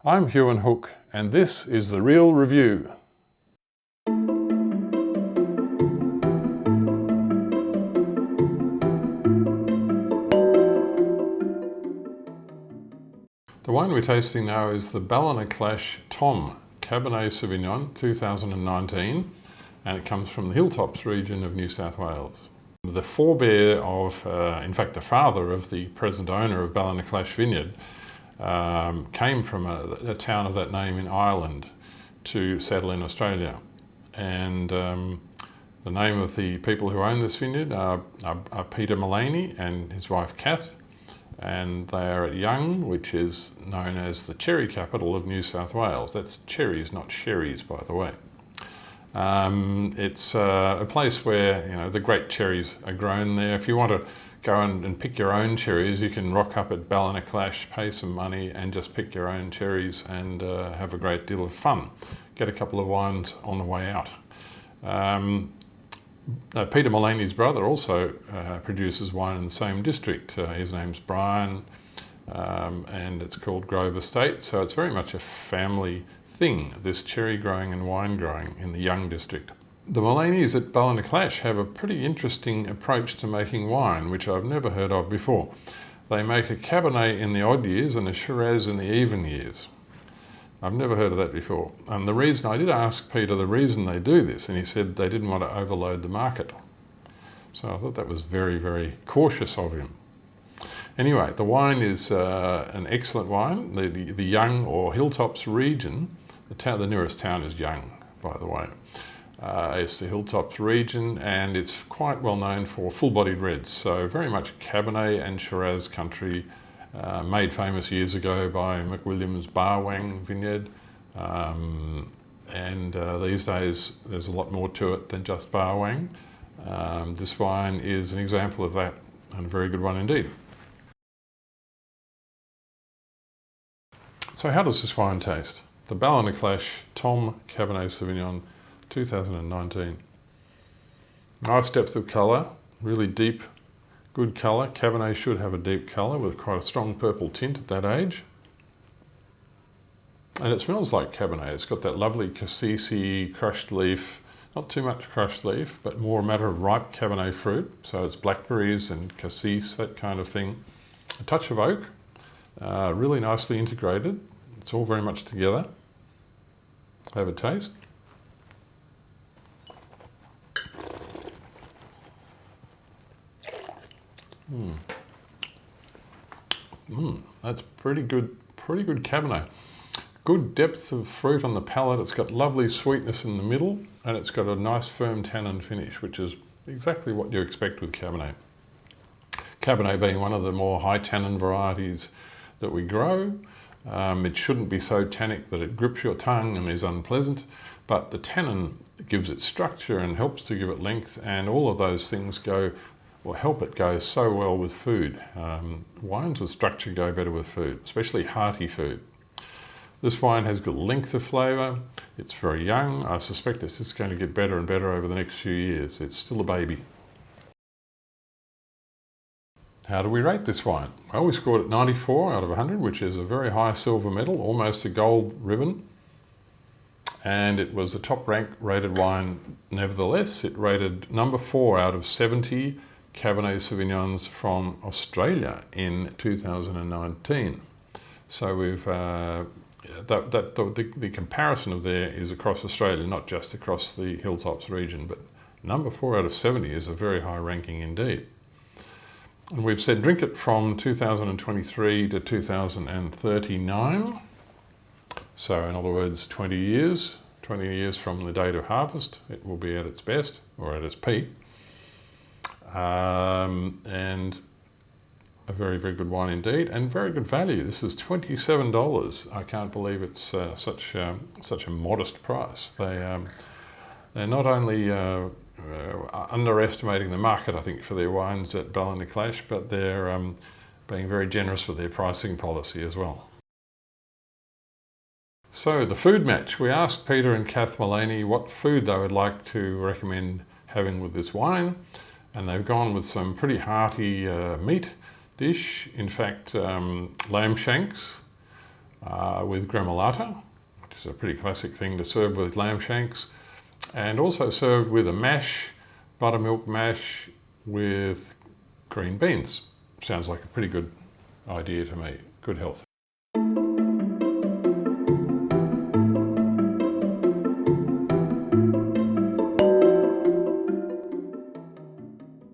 I'm Huon Hooke, and this is The Real Review. The wine we're tasting now is the Ballinaclash Tom Cabernet Sauvignon 2019, and it comes from the Hilltops region of New South Wales. The forebear of, in fact the father of the present owner of Ballinaclash Vineyard, came from a town of that name in Ireland to settle in Australia. And the name of the people who own this vineyard are Peter Mullaney and his wife Kath, and they are at Young, which is known as the cherry capital of New South Wales. That's cherries, not sherries, by the way. It's a place where the great cherries are grown there. If you want to go and pick your own cherries, you can rock up at Ballinaclash, pay some money and just pick your own cherries and have a great deal of fun. Get a couple of wines on the way out. Peter Mullaney's brother also produces wine in the same district. His name's Brian, and it's called Grove Estate. So it's very much a family thing, this cherry growing and wine growing in the Young district. The Mullaney's at Ballinaclash have a pretty interesting approach to making wine, which I've never heard of before. They make a Cabernet in the odd years and a Shiraz in the even years. I've never heard of that before. And the reason, I did ask Peter the reason they do this, and he said they didn't want to overload the market. So I thought that was very, very cautious of him. Anyway, the wine is an excellent wine. The Young or Hilltops region, the nearest town is Young, by the way. It's the Hilltops region, and it's quite well known for full-bodied reds. So very much Cabernet and Shiraz country, made famous years ago by McWilliam's Barwang vineyard. These days there's a lot more to it than just Barwang. This wine is an example of that, and a very good one indeed. So how does this wine taste? The Ballinaclash Tom Cabernet Sauvignon 2019. Nice depth of colour, really deep, good colour. Cabernet should have a deep colour with quite a strong purple tint at that age. And it smells like Cabernet. It's got that lovely cassis crushed leaf, not too much crushed leaf, but more a matter of ripe Cabernet fruit. So it's blackberries and cassis, that kind of thing. A touch of oak, really nicely integrated. It's all very much together. Have a taste. That's pretty good Cabernet. Good depth of fruit on the palate. It's got lovely sweetness in the middle, and it's got a nice firm tannin finish, which is exactly what you expect with Cabernet. Cabernet being one of the more high tannin varieties that we grow. It shouldn't be so tannic that it grips your tongue and is unpleasant, but the tannin gives it structure and helps to give it length, and all of those things help it go so well with food. Wines with structure go better with food, especially hearty food. This wine has good length of flavour. It's very young. I suspect it's just going to get better and better over the next few years. It's still a baby. How do we rate this wine? Well, we scored it 94 out of 100, which is a very high silver medal, almost a gold ribbon. And it was a top rank rated wine nevertheless. It rated number 4 out of 70 Cabernet Sauvignons from Australia in 2019. So we've the comparison of there is across Australia, not just across the Hilltops region, but number 4 out of 70 is a very high ranking indeed. And we've said drink it from 2023 to 2039. So in other words, 20 years from the date of harvest, it will be at its best or at its peak. And a very, very good wine indeed, and very good value. This is $27. I can't believe it's such a modest price. They're not only underestimating the market, I think, for their wines at Ballinaclash, but they're being very generous with their pricing policy as well. So the food match. We asked Peter and Kath Mullaney what food they would like to recommend having with this wine, and they've gone with some pretty hearty meat dish. In fact, lamb shanks, with gremolata, which is a pretty classic thing to serve with lamb shanks, and also served with a mash, buttermilk mash with green beans. Sounds like a pretty good idea to me. Good health.